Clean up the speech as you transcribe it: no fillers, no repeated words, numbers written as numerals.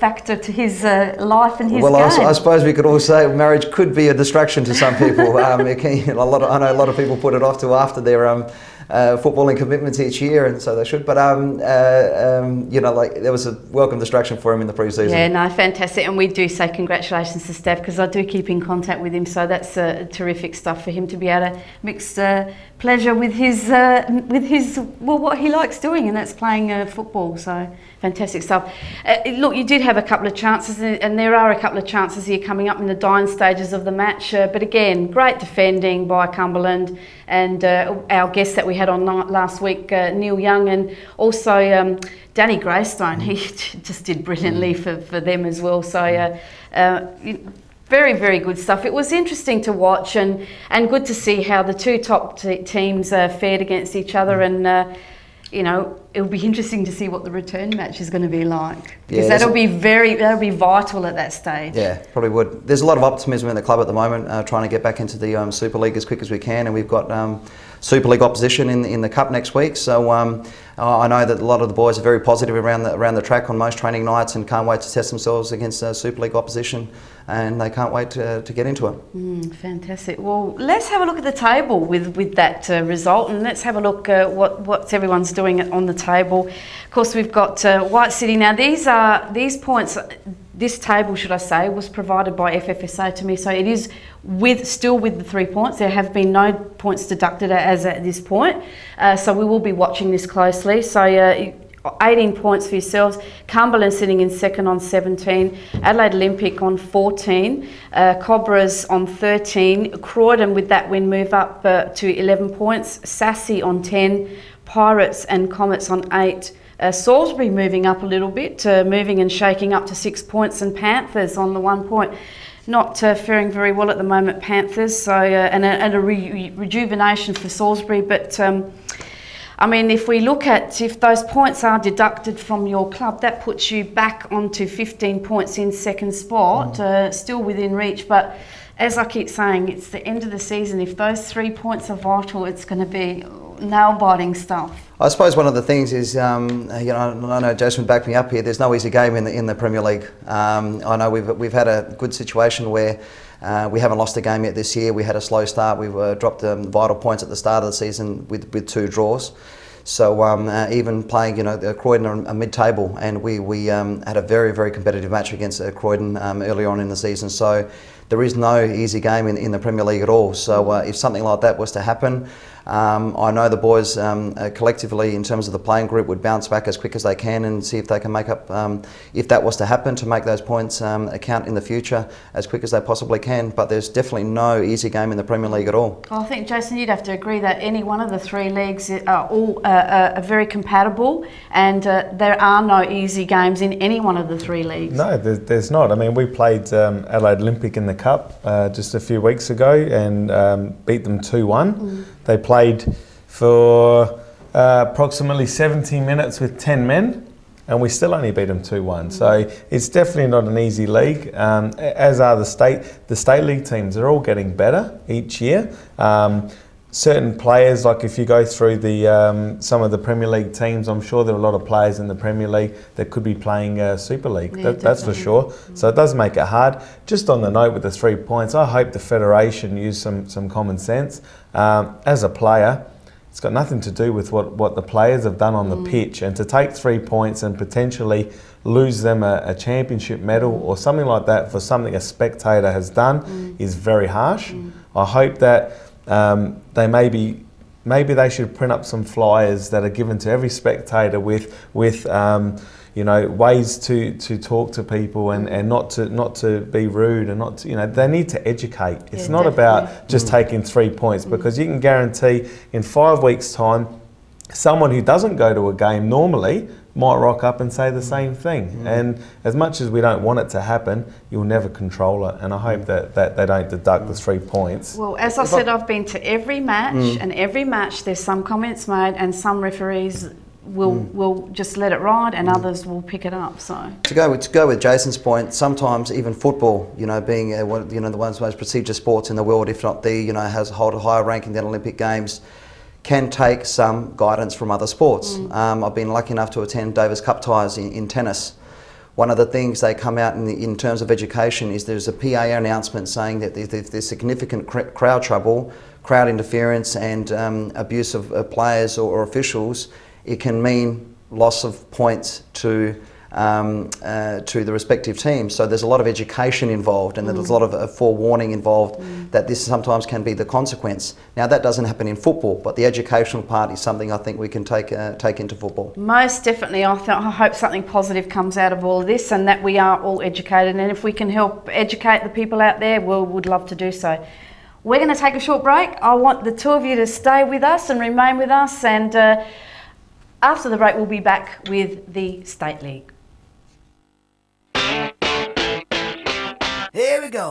factor to his life and his well, game. I suppose we could all say marriage could be a distraction to some people. I know a lot of people put it off to after their footballing commitments each year, and so they should. But you know, like there was a welcome distraction for him in the pre-season. Yeah, no, fantastic, and we do say congratulations to Steph because I do keep in contact with him. So that's terrific stuff for him to be able to mix pleasure with his well, what he likes doing, and that's playing football. So fantastic stuff. Look, you did have a couple of chances, and there are a couple of chances here coming up in the dying stages of the match. But again, great defending by Cumberland and our guest that we had on last week, Neil Young, and also Danny Greystone. He just did brilliantly for them as well. So very, very good stuff. It was interesting to watch and good to see how the two top teams fared against each other, and you know, it'll be interesting to see what the return match is going to be like, because that'll be vital at that stage. Yeah, probably would. There's a lot of optimism in the club at the moment, trying to get back into the Super League as quick as we can, and we've got Super League opposition in the Cup next week. So I know that a lot of the boys are very positive around the track on most training nights and can't wait to test themselves against Super League opposition, and they can't wait to get into it. Fantastic. Well, let's have a look at the table with that result, and let's have a look at what everyone's doing on the table. Of course, we've got White City. Now, these points, this table, should I say, was provided by FFSA to me, so it is still with the 3 points. There have been no points deducted as at this point, so we will be watching this closely. So 18 points for yourselves. Cumberland sitting in second on 17. Adelaide Olympic on 14. Cobras on 13. Croydon with that win move up to 11 points. Sassy on 10. Pirates and Comets on 8. Salisbury moving up a little bit, moving and shaking up to 6 points, and Panthers on the 1 point. Not faring very well at the moment, Panthers, so and a rejuvenation for Salisbury, but I mean, if we look at, if those points are deducted from your club, that puts you back onto 15 points in second spot, still within reach, but as I keep saying, it's the end of the season. If those 3 points are vital, it's going to be nail-biting stuff. I suppose one of the things is, you know, I know Jason would back me up here, there's no easy game in the Premier League. I know we've had a good situation where we haven't lost a game yet this year. We had a slow start. We dropped vital points at the start of the season with 2 draws. So even playing, you know, Croydon are mid-table, and we had a very, very competitive match against Croydon earlier on in the season. So there is no easy game in the Premier League at all. So if something like that was to happen, I know the boys collectively, in terms of the playing group, would bounce back as quick as they can and see if they can make up, if that was to happen, to make those points account in the future as quick as they possibly can. But there's definitely no easy game in the Premier League at all. Well, I think, Jason, you'd have to agree that any one of the 3 leagues are all are very compatible, and there are no easy games in any one of the 3 leagues. No, there's not. I mean, we played Adelaide Olympic in the Cup just a few weeks ago and beat them 2-1. They played for approximately 70 minutes with 10 men, and we still only beat them 2-1. So it's definitely not an easy league, as are the state league teams. They're all getting better each year. Certain players, like if you go through the some of the Premier League teams, I'm sure there are a lot of players in the Premier League that could be playing Super League. Yeah, that's for sure. So it does make it hard. Just on the note with the 3 points, I hope the Federation use some common sense. As a player, it's got nothing to do with what the players have done on the pitch, and to take 3 points and potentially lose them a championship medal or something like that for something a spectator has done is very harsh. I hope that they maybe they should print up some flyers that are given to every spectator with you know, ways to talk to people and not to be rude, and not to, you know, they need to educate. It's not about just taking 3 points, because you can guarantee in 5 weeks' time someone who doesn't go to a game normally might rock up and say the same thing. And as much as we don't want it to happen, you'll never control it. And I hope that they don't deduct the 3 points. Well, as I said, I've been to every match, and every match there's some comments made, and some referees will just let it ride, and others will pick it up. So to go with Jason's point, sometimes even football, you know, being one, you know, the one of the most prestigious sports in the world, if not the, you know, has hold a higher ranking than Olympic Games, can take some guidance from other sports. I've been lucky enough to attend Davis Cup ties in tennis, one of the things they come out in terms of education is there's a PA announcement saying that if there's significant crowd trouble, crowd interference and abuse of players or officials, it can mean loss of points to the respective teams. So there's a lot of education involved, and there's a lot of forewarning involved that this sometimes can be the consequence. Now that doesn't happen in football, but the educational part is something I think we can take into football. Most definitely. I hope something positive comes out of all of this, and that we are all educated, and if we can help educate the people out there, we would love to do so. We're going to take a short break. I want the two of you to stay with us and remain with us, and after the break we'll be back with the State League. Here we go.